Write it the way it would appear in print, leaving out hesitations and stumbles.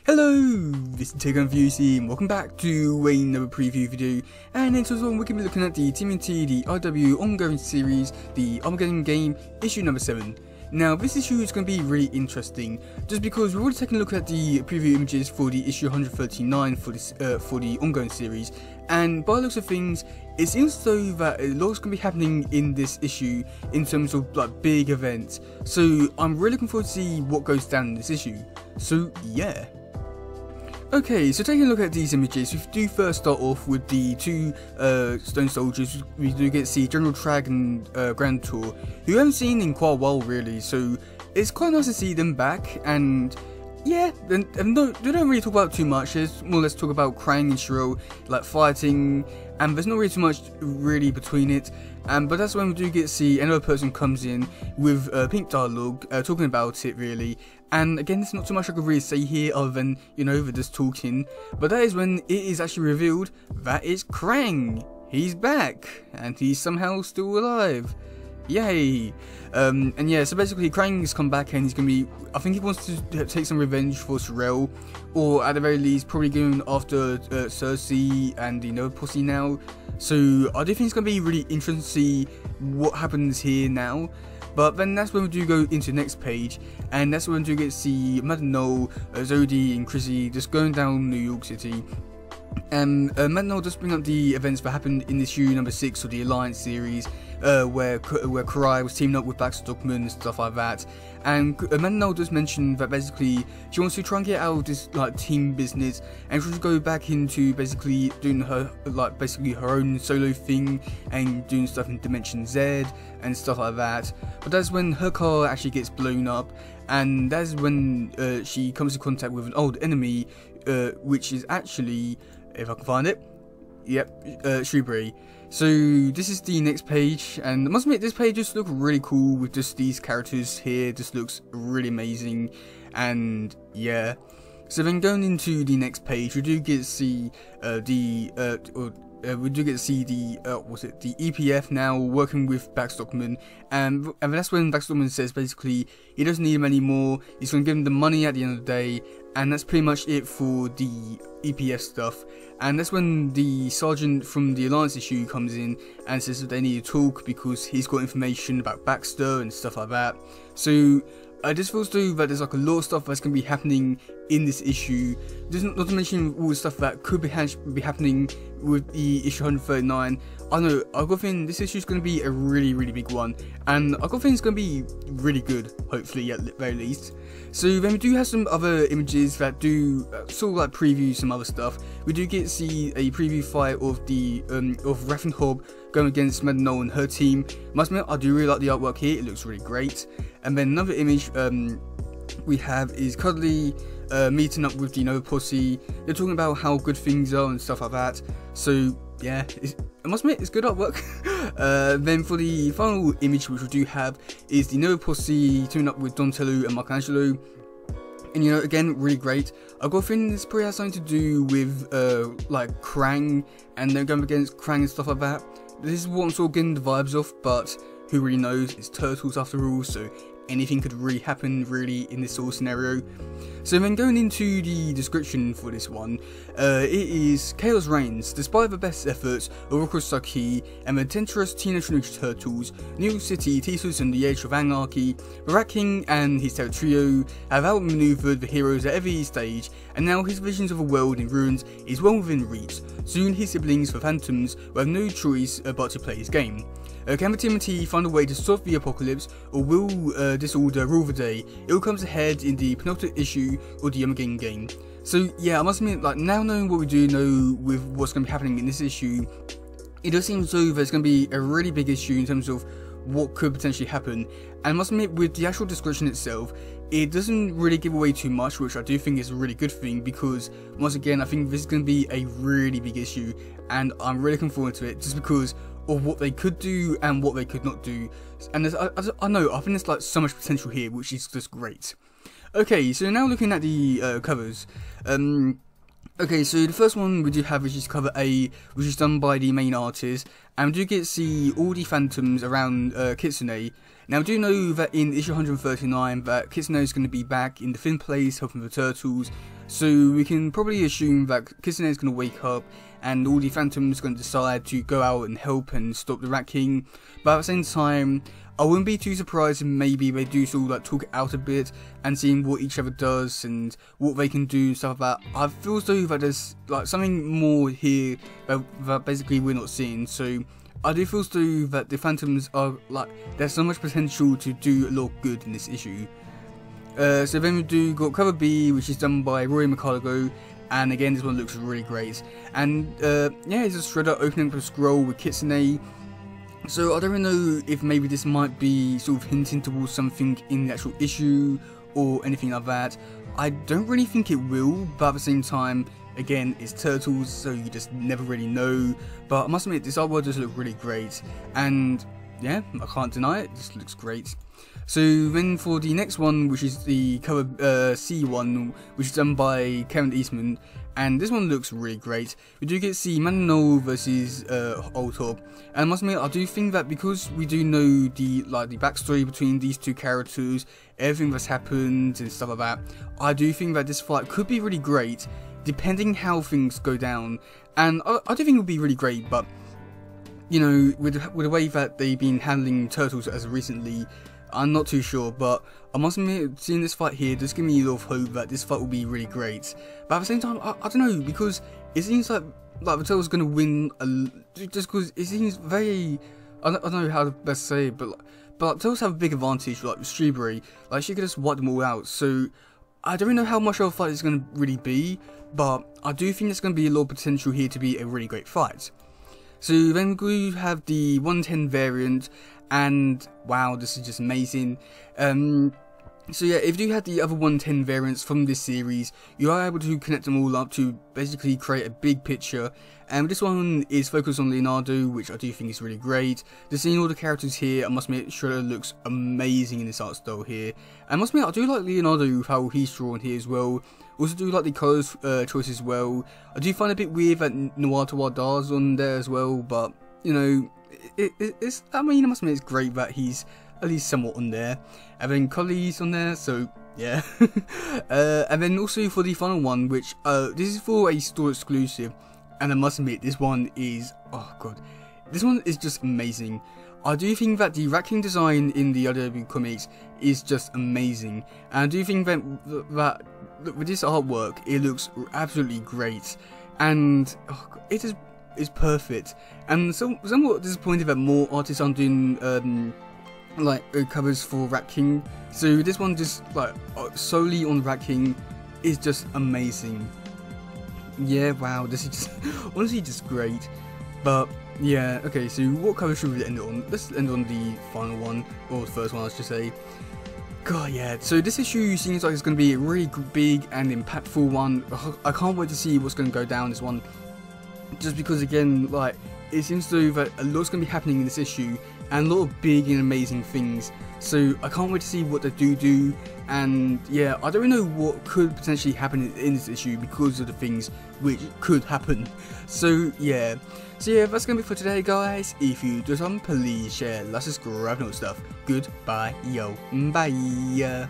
Hello, this is TMNT and welcome back to another preview video, and in today's one we're going to be looking at the TMNT The RW ongoing series, The Armageddon Game, issue number 7. Now this issue is going to be really interesting, just because we've already taken a look at the preview images for the issue 139 for the ongoing series, and by the looks of things, it seems though that a lot's going to be happening in this issue in terms of like big events, so I'm really looking forward to see what goes down in this issue. So yeah. Okay, so taking a look at these images, we do first start off with the two stone soldiers. We do get to see General Trag and Grand Tour, who we haven't seen in quite a while really, so it's quite nice to see them back. And yeah, they don't really talk about too much. There's more or less talk about Krang and Shiro like fighting, and there's not really too much really between it. But that's when we do get to see another person comes in with pink dialogue, talking about it really. And again, there's not too much I could really say here other than, you know, they're just talking. But that is when it is actually revealed that it's Krang. He's back, and he's somehow still alive. Yay! And yeah, so basically Krang has come back and he's going to be, I think he wants to take some revenge for Sorrel, or at the very least probably going after Cersei and the Nova Pussy now. So I do think it's going to be really interesting to see what happens here now. But then that's when we do go into the next page, and that's when we do get to see Madano, Zodi and Chrissy just going down New York City. And Madano does bring up the events that happened in issue number 6 of the Alliance series, where Karai was teaming up with Black Stockman and stuff like that. And Madano does mention that basically she wants to try and get out of this like team business, and she wants to go back into basically doing her her own solo thing and doing stuff in Dimension Z and stuff like that. But that's when her car actually gets blown up, and that's when she comes in contact with an old enemy, which is actually, if I can find it, yep, Shrewberry. So this is the next page, and I must admit this page just looks really cool with just these characters here. Just looks really amazing, and yeah. So then going into the next page, we do get to see the EPF now working with Black Stockman, and that's when Black Stockman says basically he doesn't need him anymore. He's going to give him the money at the end of the day, and that's pretty much it for the EPF stuff. And that's when the sergeant from the Alliance issue comes in and says that they need to talk because he's got information about Baxter and stuff like that. So I just feel though that there's like a lot of stuff that's going to be happening in this issue. Not to mention all the stuff that could be happening with the issue 139. I know, I've got a feeling this issue is going to be a really big one, and I've got a feeling it's going to be really good, hopefully at the very least. So then we do have some other images that do sort of like preview some other stuff. We do get to see a preview fight of the of Raph and Hob going against Madano and her team. Must admit, I do really like the artwork here. It looks really great. And then another image we have is Cuddly meeting up with the Nova Pussy. They're talking about how good things are and stuff like that. So yeah, I must admit, it's good artwork. Then for the final image which we do have is the Nova Pussy teaming up with Donatello and Michelangelo. And you know, again, really great. I've got a feeling this probably has something to do with like Krang, and they're going against Krang and stuff like that. This is what I'm sort of getting the vibes of, but who really knows? It's Turtles after all, so anything could really happen really in this sort of scenario. So then going into the description for this one, it is Chaos reigns. Despite the best efforts of Rokusaki and the adventurous Teenage Mutant Ninja Turtles, New York City teeters on the edge of anarchy. The Rat King and his trio have outmaneuvered the heroes at every stage, and now his visions of a world in ruins is well within reach. Soon his siblings, the Phantoms, will have no choice but to play his game. Can the TMNT find a way to stop the apocalypse, or will disorder rule the day? It all comes ahead in the penultimate issue of the Armageddon Game. So yeah, I must admit, like, now knowing what we do know with what's going to be happening in this issue, it does seem as though there's going to be a really big issue in terms of what could potentially happen. And I must admit, with the actual description itself, it doesn't really give away too much, which I do think is a really good thing, because once again, I think this is going to be a really big issue, and I'm really looking forward to it, just because of what they could do and what they could not do. And I know, I think there's like so much potential here, which is just great. Okay, so now looking at the covers, Okay, so the first one we do have, which is cover A, which is done by the main artist, and we do get to see all the phantoms around Kitsune. Now we do know that in issue 139 that Kitsune is going to be back in the Thin Place helping the turtles, so we can probably assume that Kitsune is going to wake up and all the phantoms are going to decide to go out and help and stop the Rat King. But at the same time, I wouldn't be too surprised if maybe they do sort of like talk it out a bit and seeing what each other does and what they can do, stuff like that. I feel as though that there's like something more here that basically we're not seeing. So I do feel as though that the phantoms are like, there's so much potential to do a lot of good in this issue. So then we do got cover B, which is done by Rory McCargo, and again this one looks really great. And yeah, it's a Shredder opening up a scroll with Kitsune. So I don't really know if maybe this might be sort of hinting towards something in the actual issue or anything like that. I don't really think it will, but at the same time, again, it's Turtles, so you just never really know. But I must admit, this artwork does look really great, and yeah, I can't deny it, this looks great. So then for the next one, which is the cover C one, which is done by Kevin Eastman, and this one looks really great. We do get to see Manolo versus Old Top, and I must admit, I do think that because we do know the backstory between these two characters, everything that's happened and stuff like that, I do think that this fight could be really great, depending how things go down. And I do think it would be really great, but you know, with the way that they've been handling Turtles as of recently, I'm not too sure, but I must admit, seeing this fight here does give me a lot of hope that this fight will be really great. But at the same time, I don't know, because it seems like the Turtles going to win, just because it seems very, I don't know how to best say it, but Turtles have a big advantage, like with Strawberry, like she could just wipe them all out, so I don't really know how much of a fight it's going to really be, but I do think there's going to be a lot of potential here to be a really great fight. So then we have the 110 variant, and wow, this is just amazing. So yeah, if you had the other 110 variants from this series, you are able to connect them all up to basically create a big picture. And this one is focused on Leonardo, which I do think is really great. Just seeing all the characters here, I must admit, Shredder looks amazing in this art style here. And I must admit, I do like Leonardo, how he's drawn here as well. Also do like the colours choice as well. I do find it a bit weird that Noir Tawadar's on there as well, but you know, it's, I mean, I must admit, it's great that he's at least somewhat on there. And then Collie's on there, so yeah. And then also for the final one, which this is for a store exclusive, and I must admit, this one is, oh god, this one is just amazing. I do think that the Rat King design in the other comics is just amazing, and I do think that with this artwork, it looks absolutely great, and oh god, it is perfect. And so somewhat disappointed that more artists aren't doing covers for Rat King. So this one just like solely on Rat King is just amazing. Yeah, wow, this is just honestly just great. But yeah, okay, so what cover should we end it on? Let's end on the final one, or the first one I should say. God, yeah, so this issue seems like it's going to be a really big and impactful one. I can't wait to see what's going to go down this one. Just because, again, like, it seems to that a lot's going to be happening in this issue, and a lot of big and amazing things. So I can't wait to see what they do, and yeah, I don't really know what could potentially happen in this issue because of the things which could happen. So yeah, that's gonna be for today, guys. If you do something, please share, like, subscribe, and all stuff. Goodbye, yo, bye.